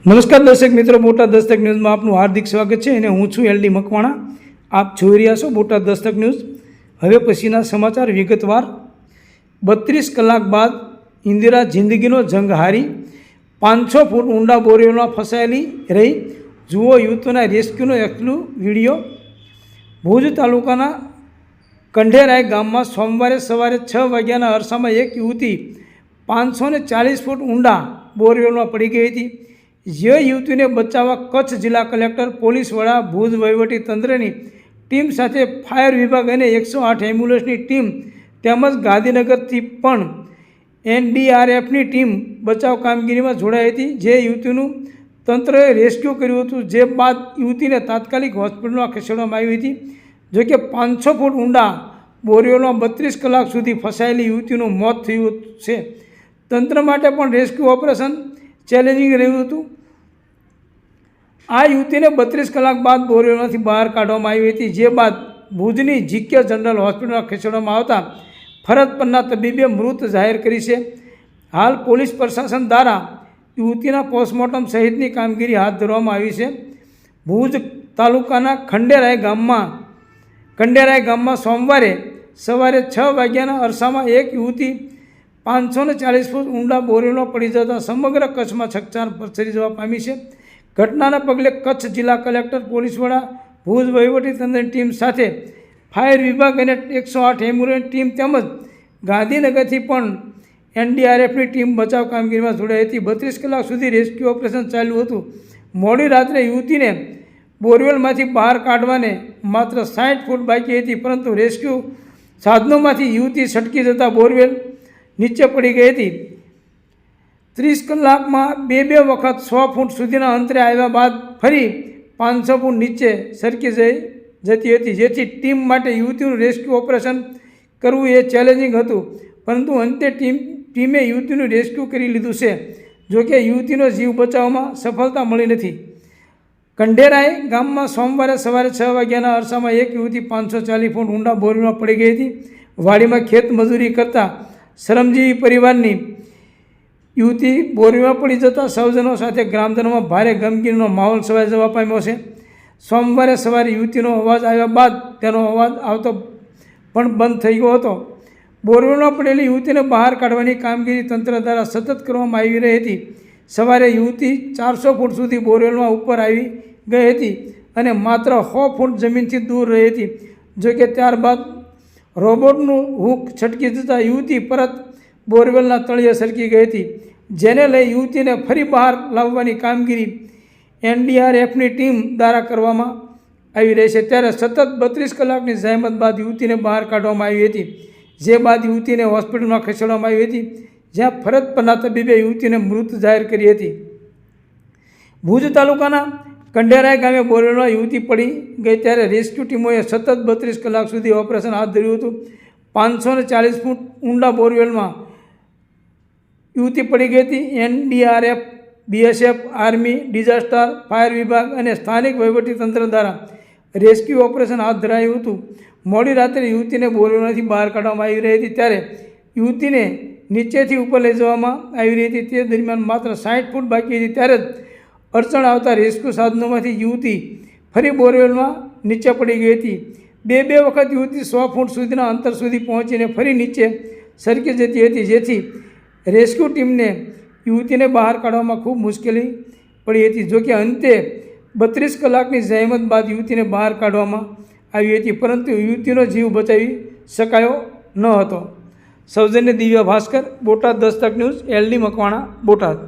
નમસ્કાર દર્શક મિત્રો, બોટાદ દસ્તક ન્યૂઝમાં આપનું હાર્દિક સ્વાગત છે અને હું છું એલડી મકવાણા. આપ જોઈ રહ્યા છો બોટાદ દસ્તક ન્યૂઝ. હવે પછીના સમાચાર વિગતવાર. 32 કલાક બાદ ઇન્દિરા જિંદગીનો જંગ હારી 500 ફૂટ ઊંડા બોરિયોમાં ફસાયેલી રહી. જુઓ યુવતીના રેસ્ક્યુનો એક્સક્લુઝિવ વિડીયો. ભુજ તાલુકાના કંઢેરાય ગામમાં સોમવારે સવારે 6 વાગ્યાના અરસામાં એક યુવતી 540 ફૂટ ઊંડા બોરિયોમાં પડી ગઈ હતી. જે યુવતીને બચાવવા કચ્છ જિલ્લા કલેક્ટર, પોલીસ વડા, ભુજ વહીવટી તંત્રની ટીમ સાથે ફાયર વિભાગ અને 108 એમ્બ્યુલન્સની ટીમ તેમજ ગાંધીનગરથી પણ એનડીઆરએફની ટીમ બચાવ કામગીરીમાં જોડાઈ હતી. જે યુવતીનું તંત્રએ રેસ્ક્યુ કર્યું હતું, જે બાદ યુવતીને તાત્કાલિક હોસ્પિટલમાં ખસેડવામાં આવી હતી. જોકે 500 ફૂટ ઊંડા બોરિયોમાં 32 કલાક સુધી ફસાયેલી યુવતીનું મોત થયું છે. તંત્ર માટે પણ રેસ્ક્યુ ઓપરેશન ચેલેન્જિંગ રહ્યું હતું. આ યુવતીને 32 કલાક બાદ બોરિયોમાંથી બહાર કાઢવામાં આવી હતી, જે બાદ ભુજની જીકે જનરલ હોસ્પિટલમાં ખસેડવામાં આવતા ફરજ પરના તબીબે મૃત જાહેર કરી છે. હાલ પોલીસ પ્રશાસન દ્વારા યુવતીના પોસ્ટમોર્ટમ સહિતની કામગીરી હાથ ધરવામાં આવી છે. ભુજ તાલુકાના કંઢેરાય ગામમાં સોમવારે સવારે 6 વાગ્યાના અરસામાં એક યુવતી 540 ફૂટ ઊંડા બોરિયોમાં પડી જતા સમગ્ર કચ્છમાં ચકચાર પસરી જવા પામી છે. ઘટનાના પગલે કચ્છ જિલ્લા કલેક્ટર, પોલીસ વડા, ભુજ વહીવટી તંત્રની ટીમ સાથે ફાયર વિભાગ અને 108 એમ્બ્યુલન્સ ટીમ તેમજ ગાંધીનગરથી પણ એનડીઆરએફની ટીમ બચાવ કામગીરીમાં જોડાઈ હતી. 32 કલાક સુધી રેસ્ક્યુ ઓપરેશન ચાલ્યું હતું. મોડી રાત્રે યુવતીને બોરવેલમાંથી બહાર કાઢવાને માત્ર 60 ફૂટ બાકી હતી, પરંતુ રેસ્ક્યુ સાધનોમાંથી યુવતી છટકી જતાં બોરવેલ નીચે પડી ગઈ હતી. 30 કલાકમાં બે વખત 100 ફૂટ સુધીના અંતરે આવ્યા બાદ ફરી 500 ફૂટ નીચે સરકી જતી હતી, જેથી ટીમ માટે યુવતીનું રેસ્ક્યુ ઓપરેશન કરવું એ ચેલેન્જિંગ હતું. પરંતુ અંતે ટીમે યુવતીનું રેસ્ક્યુ કરી લીધું છે. જોકે યુવતીનો જીવ બચાવવામાં સફળતા મળી નથી. કંઢેરાય ગામમાં સોમવારે સવારે 6 વાગ્યાના અરસામાં એક યુવતી 540 ફૂટ ઊંડા બોરિયોમાં પડી ગઈ હતી. વાડીમાં ખેત મજૂરી કરતા શ્રમજીવી પરિવારની યુવતી બોરિયોમાં પડી જતાં સૌજનો સાથે ગ્રામજનોમાં ભારે ગમગીનીનો માહોલ છવાઈ જવા પામ્યો છે. સોમવારે સવારે યુવતીનો અવાજ આવ્યા બાદ તેનો અવાજ આવતો પણ બંધ થઈ ગયો હતો. બોરિયોમાં પડેલી યુવતીને બહાર કાઢવાની કામગીરી તંત્ર દ્વારા સતત કરવામાં આવી રહી હતી. સવારે યુવતી 400 ફૂટ સુધી બોરિયોમાં ઉપર આવી ગઈ હતી અને માત્ર 100 ફૂટ જમીનથી દૂર રહી હતી. જોકે ત્યારબાદ રોબોટનું હૂક છટકી જતાં યુવતી પરત બોરવેલના તળિયે સરકી ગઈ હતી, જેને લઈ યુવતીને ફરી બહાર લાવવાની કામગીરી એનડીઆરએફની ટીમ દ્વારા કરવામાં આવી રહી છે. ત્યારે સતત 32 કલાકની જહેમત બાદ યુવતીને બહાર કાઢવામાં આવી હતી, જે બાદ યુવતીને હોસ્પિટલમાં ખસેડવામાં આવી હતી, જ્યાં ફરજ પરના તબીબે યુવતીને મૃત જાહેર કરી હતી. ભુજ તાલુકાના કંઢેરાય ગામે બોરવેલમાં યુવતી પડી ગઈ ત્યારે રેસ્ક્યુ ટીમોએ સતત 32 કલાક સુધી ઓપરેશન હાથ ધર્યું હતું. 540 ફૂટ ઊંડા બોરવેલમાં યુવતી પડી ગઈ હતી. NDRF, BSF, army, disaster, fire વિભાગ અને સ્થાનિક વહીવટીતંત્ર દ્વારા રેસ્ક્યુ ઓપરેશન હાથ ધરાયું હતું. મોડી રાત્રે યુવતીને બોરવેલમાંથી બહાર કાઢવામાં આવી રહી હતી, ત્યારે યુવતીને નીચેથી ઉપર લઈ જવામાં આવી રહી હતી. તે દરમિયાન માત્ર 60 ફૂટ બાકી હતી, ત્યારે જ અડચણ આવતા રેસ્ક્યુ સાધનોમાંથી યુવતી ફરી બોરવેલમાં નીચે પડી ગઈ હતી. બે વખત યુવતી 100 ફૂટ સુધીના અંતર સુધી પહોંચીને ફરી નીચે સરકી જતી હતી, જેથી રેસ્ક્યુ ટીમને યુવતીને બહાર કાઢવામાં ખૂબ મુશ્કેલી પડી હતી. જોકે અંતે 32 કલાકની જહેમત બાદ યુવતીને બહાર કાઢવામાં આવી હતી, પરંતુ યુવતીનો જીવ બચાવી શકાયો ન હતો. સૌજન્ય દિવ્ય ભાસ્કર, બોટાદ દસ્તક ન્યૂઝ, એલડી મકવાણા, બોટાદ.